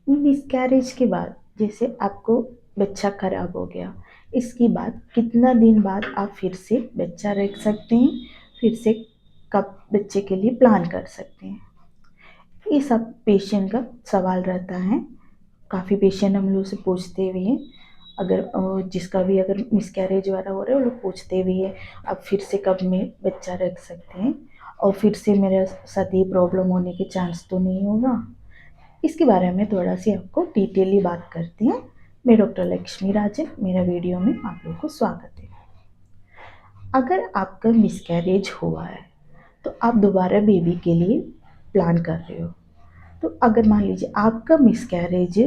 Miscarriage के बाद जैसे आपको बच्चा खराब हो गया, इसके बाद कितना दिन बाद आप फिर से बच्चा रख सकते हैं, फिर से कब बच्चे के लिए प्लान कर सकते हैं। ये सब पेशेंट का सवाल रहता है। काफ़ी पेशेंट हम लोग से पूछते भी हैं। अगर जिसका भी अगर मिसकैरेज वाला हो रहा है वो लोग पूछते भी है, आप फिर से कब में बच्चा रख सकते हैं और फिर से मेरे साथ ये प्रॉब्लम होने के चांस तो नहीं होगा। इसके बारे में थोड़ा सी आपको डिटेली बात करते हैं। मैं डॉक्टर लक्ष्मी राजन, मेरा वीडियो में आप लोग को स्वागत है। अगर आपका मिसकैरेज हुआ है तो आप दोबारा बेबी के लिए प्लान कर रहे हो, तो अगर मान लीजिए आपका मिसकैरेज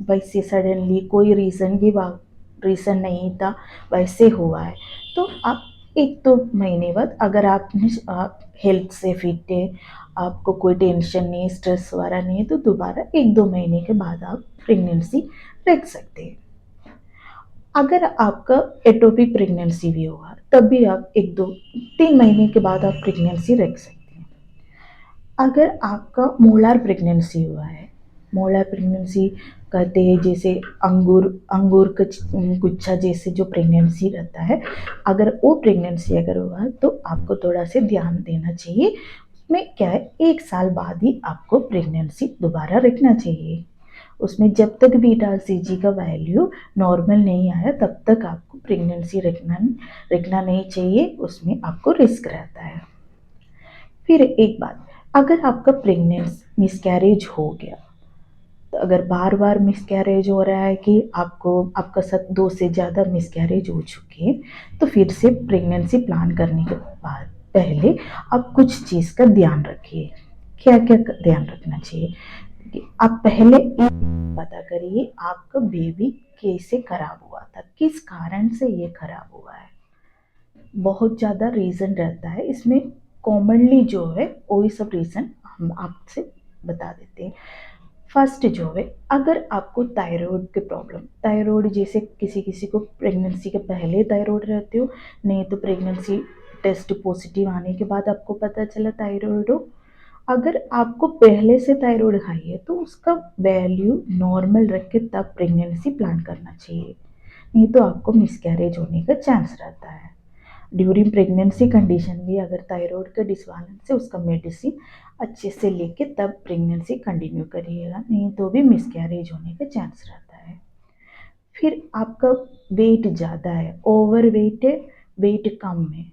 वैसे सडनली कोई रीज़न नहीं था, वैसे हुआ है, तो आप 1-2 महीने बाद अगर आप हेल्थ से फिट है, आपको कोई टेंशन नहीं, स्ट्रेस वगैरह नहीं है, तो दोबारा 1-2 महीने के बाद आप प्रेगनेंसी रख सकते हैं। अगर आपका एटोपिक प्रेगनेंसी भी हुआ तब भी आप 1-2-3 महीने के बाद आप प्रेगनेंसी रख सकते हैं। अगर आपका मोलार प्रेगनेंसी हुआ है, मोलार प्रेगनेंसी कहते हैं जैसे अंगूर अंगूर गुच्छा जैसे जो प्रेगनेंसी रहता है, अगर वो प्रेगनेंसी अगर हुआ तो आपको थोड़ा सा ध्यान देना चाहिए। उसमें क्या है, 1 साल बाद ही आपको प्रेगनेंसी दोबारा रखना चाहिए। उसमें जब तक बीटा सी जी का वैल्यू नॉर्मल नहीं आया तब तक आपको प्रेगनेंसी रखना नहीं चाहिए, उसमें आपको रिस्क रहता है। फिर एक बात, अगर आपका प्रेगनेंस मिसकैरेज हो गया, तो अगर बार बार मिसकैरेज हो रहा है कि आपका साथ 2 से ज़्यादा मिसकैरेज हो चुके हैं, तो फिर से प्रेगनेंसी प्लान करने के बाद पहले आप कुछ चीज़ का ध्यान रखिए। क्या क्या ध्यान रखना चाहिए कि आप पहले एक पता करिए आपका बेबी कैसे खराब हुआ था, किस कारण से ये खराब हुआ है। बहुत ज़्यादा रीज़न रहता है इसमें, कॉमनली जो है वही सब रीज़न हम आपसे बता देते हैं। फर्स्ट जो है, अगर आपको थायराइड की प्रॉब्लम, थायराइड जैसे किसी किसी को प्रेगनेंसी के पहले थायराइड रहते हो, नहीं तो प्रेगनेंसी टेस्ट पॉजिटिव आने के बाद आपको पता चला थायराइड हो। अगर आपको पहले से थायराइड हाई है तो उसका वैल्यू नॉर्मल रख के तब प्रेगनेंसी प्लान करना चाहिए, नहीं तो आपको मिसकैरेज होने का चांस रहता है। ड्यूरिंग प्रेगनेंसी कंडीशन भी अगर थायराइड का डिसबैलेंस है, उसका मेडिसिन अच्छे से लेके तब प्रेगनेंसी कंटिन्यू करिएगा, नहीं तो भी मिसकैरेज होने का चांस रहता है। फिर आपका वेट ज़्यादा है, ओवर वेट है, वेट कम है,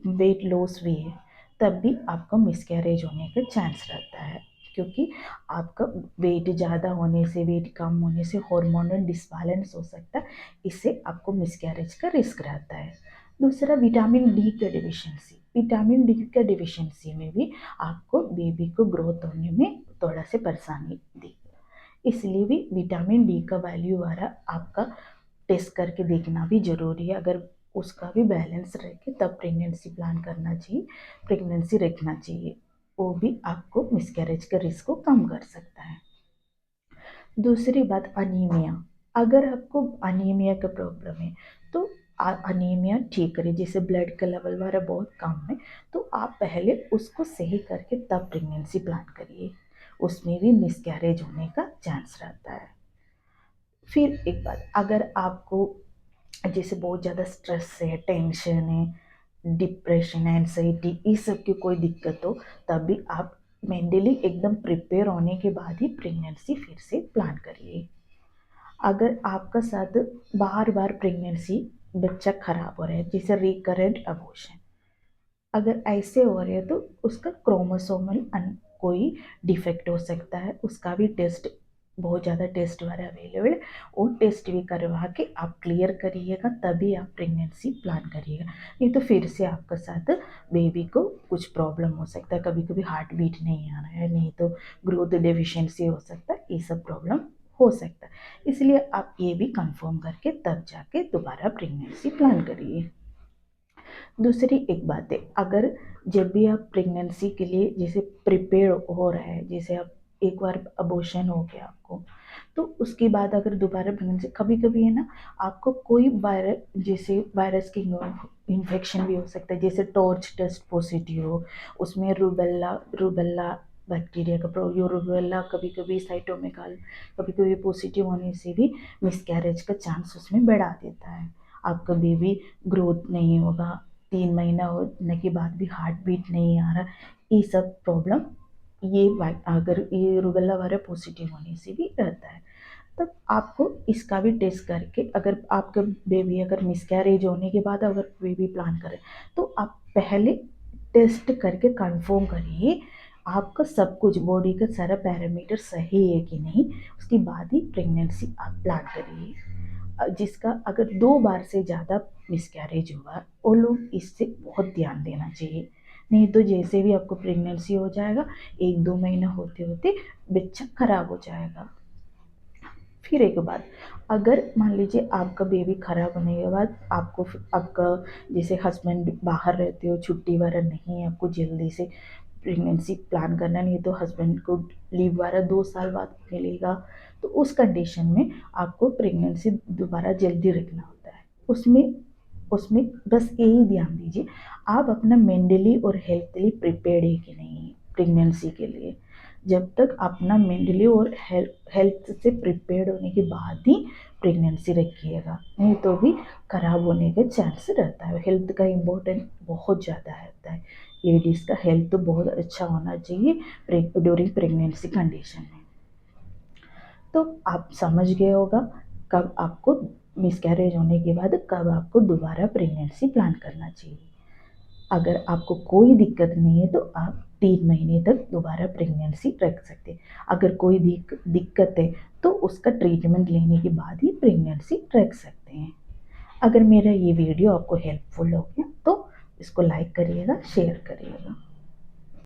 वेट लॉस भी है, तब भी आपका मिसकैरेज होने का चांस रहता है, क्योंकि आपका वेट ज़्यादा होने से, वेट कम होने से हार्मोनल डिसबैलेंस हो सकता है, इससे आपको मिसकैरेज का रिस्क रहता है। दूसरा, विटामिन डी का डिफिशिएंसी, विटामिन डी का डिफिशिएंसी में भी आपको बेबी को ग्रोथ होने में थोड़ा सा परेशानी दी, इसलिए भी विटामिन डी का वैल्यू वाला आपका टेस्ट करके देखना भी ज़रूरी है। अगर उसका भी बैलेंस रह के तब प्रेगनेंसी प्लान करना चाहिए, प्रेगनेंसी रखना चाहिए, वो भी आपको मिसकैरेज के रिस्क को कम कर सकता है। दूसरी बात, अनीमिया। अगर आपको अनीमिया का प्रॉब्लम है तो अनीमिया ठीक करिए, जैसे ब्लड का लेवल हमारा बहुत कम है तो आप पहले उसको सही करके तब प्रेगनेंसी प्लान करिए, उसमें भी मिसकैरेज होने का चांस रहता है। फिर एक बात, अगर आपको जैसे बहुत ज़्यादा स्ट्रेस है, टेंशन है, डिप्रेशन, एंजाइटी, इस सब की कोई दिक्कत हो, तब भी आप मेंटली एकदम प्रिपेयर होने के बाद ही प्रेगनेंसी फिर से प्लान करिए। अगर आपका साथ बार बार प्रेगनेंसी बच्चा खराब हो रहा है, जैसे रिकरेंट अबॉर्शन, अगर ऐसे हो रहे हैं तो उसका क्रोमोसोमल कोई डिफेक्ट हो सकता है, उसका भी टेस्ट, बहुत ज़्यादा टेस्ट वाले अवेलेबल है, वो टेस्ट भी करवा के आप क्लियर करिएगा, तभी आप प्रेगनेंसी प्लान करिएगा, नहीं तो फिर से आपके साथ बेबी को कुछ प्रॉब्लम हो सकता है, कभी कभी हार्ट बीट नहीं आ रहा है, नहीं तो ग्रोथ डेफिशिएंसी हो सकता है, ये सब प्रॉब्लम हो सकता है। इसलिए आप ये भी कंफर्म करके तब जाके दोबारा प्रेगनेंसी प्लान करिए। दूसरी एक बात है, अगर जब भी आप प्रेगनेंसी के लिए जैसे प्रिपेयर हो रहा है, जैसे आप एक बार अबॉर्शन हो गया आपको, तो उसके बाद अगर दोबारा प्रेगनेंसी, कभी कभी है ना, आपको कोई वायरस, जैसे वायरस की इन्फेक्शन भी हो सकता है, जैसे टॉर्च टेस्ट पॉजिटिव हो, उसमें रूबेला रूबेला बैक्टीरिया का यूरोवेला, कभी कभी साइटोमेगाल, कभी कभी पॉजिटिव होने से भी मिसकैरेज का चांस उसमें बढ़ा देता है। आपका बेबी ग्रोथ नहीं होगा, 3 महीना होने के बाद भी हार्ट बीट नहीं आ रहा, ये सब प्रॉब्लम अगर ये रूबेला वायरस पॉजिटिव होने से भी रहता है। तब आपको इसका भी टेस्ट करके, अगर आपका बेबी अगर मिसकैरेज होने के बाद अगर बेबी प्लान करें, तो आप पहले टेस्ट करके कंफर्म करिए आपका सब कुछ बॉडी का सारा पैरामीटर सही है कि नहीं, उसके बाद ही प्रेगनेंसी आप प्लान करिए। जिसका अगर 2 बार से ज़्यादा मिसकैरेज हुआ, वो लोग इससे बहुत ध्यान देना चाहिए। नहीं तो जैसे भी आपको प्रेगनेंसी हो जाएगा, 1-2 महीना होते होते बच्चा खराब हो जाएगा। फिर एक बात, अगर मान लीजिए आपका बेबी खराब होने के बाद आपका जैसे हस्बैंड बाहर रहते हो, छुट्टी वगैरह नहीं है, आपको जल्दी से प्रेगनेंसी प्लान करना नहीं, तो हस्बैंड को लीव वगैरह 2 साल बाद मिलेगा, तो उस कंडीशन में आपको प्रेगनेंसी दोबारा जल्दी रखना होता है। उसमें उसमें बस यही ध्यान दीजिए, आप अपना मेंटली और हेल्थली प्रिपेयर्ड है कि नहीं प्रेगनेंसी के लिए। जब तक अपना मेंटली और हेल्थ से प्रिपेयर्ड होने के बाद ही प्रेगनेंसी रखिएगा, नहीं तो भी खराब होने का चांस रहता है। हेल्थ का इम्पोर्टेंट बहुत ज़्यादा रहता है, लेडीज़ का हेल्थ तो बहुत अच्छा होना चाहिए ड्यूरिंग प्रेगनेंसी कंडीशन में। तो आप समझ गए होगा कब आपको मिसकैरेज होने के बाद कब आपको दोबारा प्रेगनेंसी प्लान करना चाहिए। अगर आपको कोई दिक्कत नहीं है तो आप 3 महीने तक दोबारा प्रेगनेंसी रख सकते हैं। अगर कोई दिक्कत है तो उसका ट्रीटमेंट लेने के बाद ही प्रेगनेंसी रख सकते हैं। अगर मेरा ये वीडियो आपको हेल्पफुल हो गया तो इसको लाइक करिएगा, शेयर करिएगा।